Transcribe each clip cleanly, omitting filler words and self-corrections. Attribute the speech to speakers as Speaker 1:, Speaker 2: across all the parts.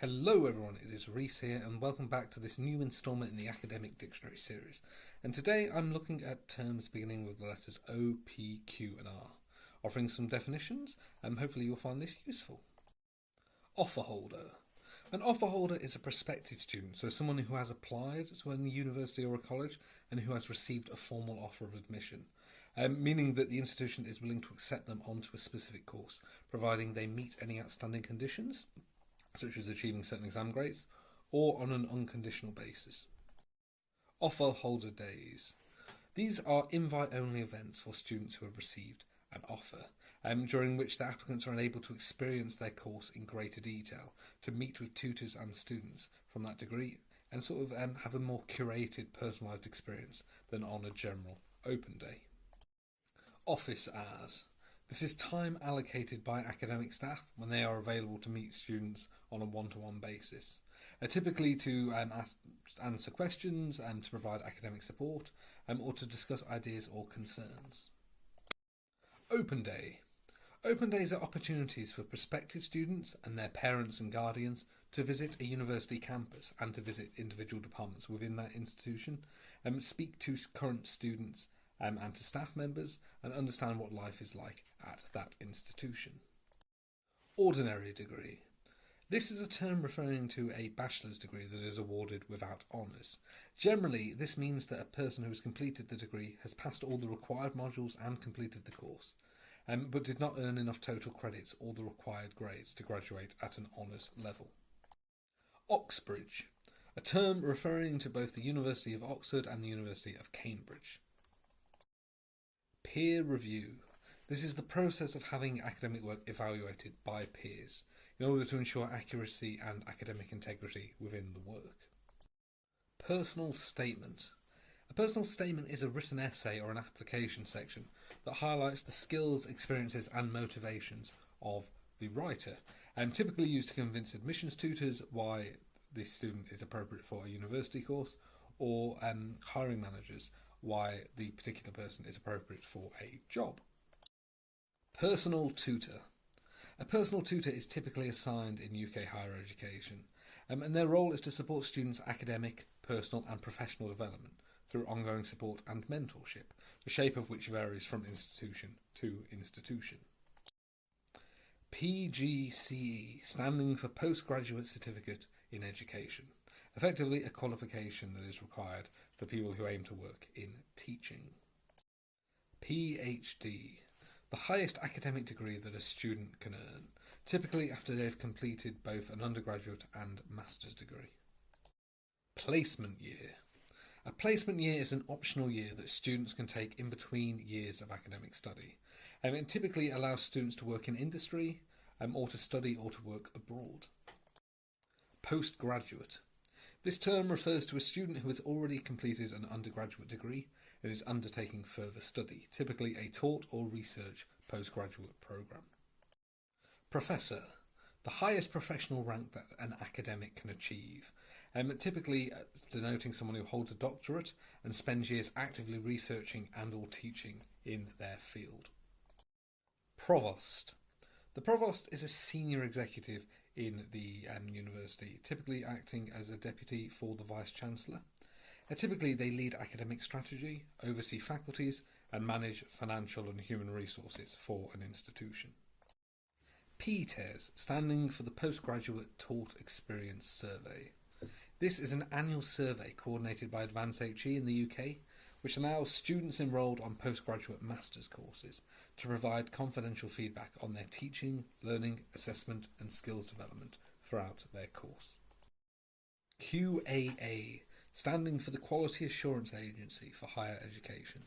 Speaker 1: Hello everyone, it is Reese here and welcome back to this new instalment in the Academic Dictionary series. And today I'm looking at terms beginning with the letters O, P, Q and R, offering some definitions and hopefully you'll find this useful. Offer holder. An offer holder is a prospective student, so someone who has applied to a university or a college and who has received a formal offer of admission, meaning that the institution is willing to accept them onto a specific course, providing they meet any outstanding conditions such as achieving certain exam grades, or on an unconditional basis. Offer holder days. These are invite-only events for students who have received an offer, during which the applicants are unable to experience their course in greater detail, to meet with tutors and students from that degree, and have a more curated, personalised experience than on a general open day. Office hours. This is time allocated by academic staff when they are available to meet students on a one-to-one basis, typically to answer questions and to provide academic support or to discuss ideas or concerns. Open day. Open days are opportunities for prospective students and their parents and guardians to visit a university campus and to visit individual departments within that institution, speak to current students and to staff members and understand what life is like at that institution. Ordinary degree. This is a term referring to a bachelor's degree that is awarded without honours. Generally, this means that a person who has completed the degree has passed all the required modules and completed the course, but did not earn enough total credits or the required grades to graduate at an honours level. Oxbridge. A term referring to both the University of Oxford and the University of Cambridge. Peer review. This is the process of having academic work evaluated by peers in order to ensure accuracy and academic integrity within the work. Personal statement. A personal statement is a written essay or an application section that highlights the skills, experiences and motivations of the writer, and typically used to convince admissions tutors why the student is appropriate for a university course, or hiring managers why the particular person is appropriate for a job. Personal tutor. A personal tutor is typically assigned in UK higher education, and their role is to support students' academic, personal and professional development through ongoing support and mentorship, the shape of which varies from institution to institution. PGCE, standing for Postgraduate Certificate in Education, effectively a qualification that is required for people who aim to work in teaching. PhD, the highest academic degree that a student can earn, typically after they've completed both an undergraduate and master's degree. Placement year. A placement year is an optional year that students can take in between years of academic study, and it typically allows students to work in industry or to study or to work abroad. Postgraduate. This term refers to a student who has already completed an undergraduate degree and is undertaking further study, typically a taught or research postgraduate programme. Professor, the highest professional rank that an academic can achieve, typically denoting someone who holds a doctorate and spends years actively researching and or teaching in their field. Provost. The provost is a senior executive in the university, typically acting as a deputy for the vice-chancellor. Typically they lead academic strategy, oversee faculties and manage financial and human resources for an institution. PTES, standing for the Postgraduate Taught Experience Survey. This is an annual survey coordinated by Advance HE in the UK, which allows students enrolled on postgraduate master's courses to provide confidential feedback on their teaching, learning, assessment and skills development throughout their course. QAA, standing for the Quality Assurance Agency for Higher Education.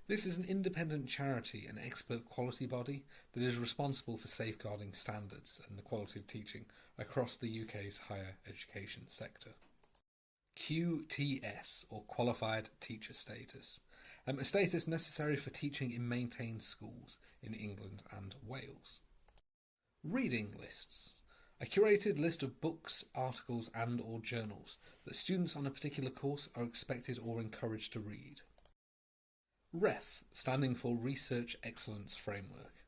Speaker 1: This is an independent charity and expert quality body that is responsible for safeguarding standards and the quality of teaching across the UK's higher education sector. QTS, or Qualified Teacher Status, a status necessary for teaching in maintained schools in England and Wales. Reading lists, a curated list of books, articles and or journals that students on a particular course are expected or encouraged to read. REF, standing for Research Excellence Framework.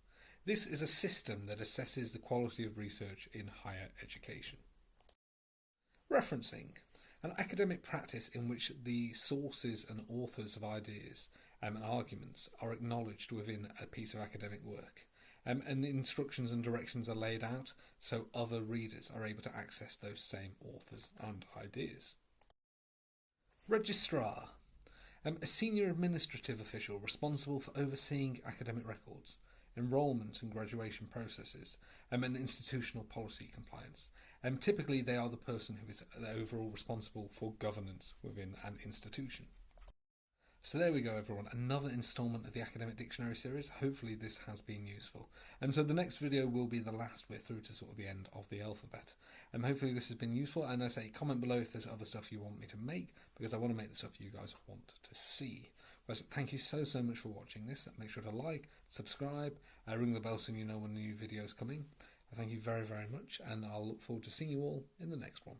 Speaker 1: This is a system that assesses the quality of research in higher education. Referencing, an academic practice in which the sources and authors of ideas and arguments are acknowledged within a piece of academic work. And the instructions and directions are laid out so other readers are able to access those same authors and ideas. Registrar, a senior administrative official responsible for overseeing academic records, enrolment and graduation processes, and institutional policy compliance. Typically, they are the person who is overall responsible for governance within an institution. So there we go, everyone, another instalment of the Academic Dictionary series. Hopefully this has been useful. So the next video will be the last we're through to sort of the end of the alphabet. Hopefully this has been useful, and I say comment below if there's other stuff you want me to make, because I want to make the stuff you guys want to see. Well, so thank you so much for watching this. Make sure to like, subscribe, ring the bell so you know when new videos coming. Thank you very much, and I'll look forward to seeing you all in the next one.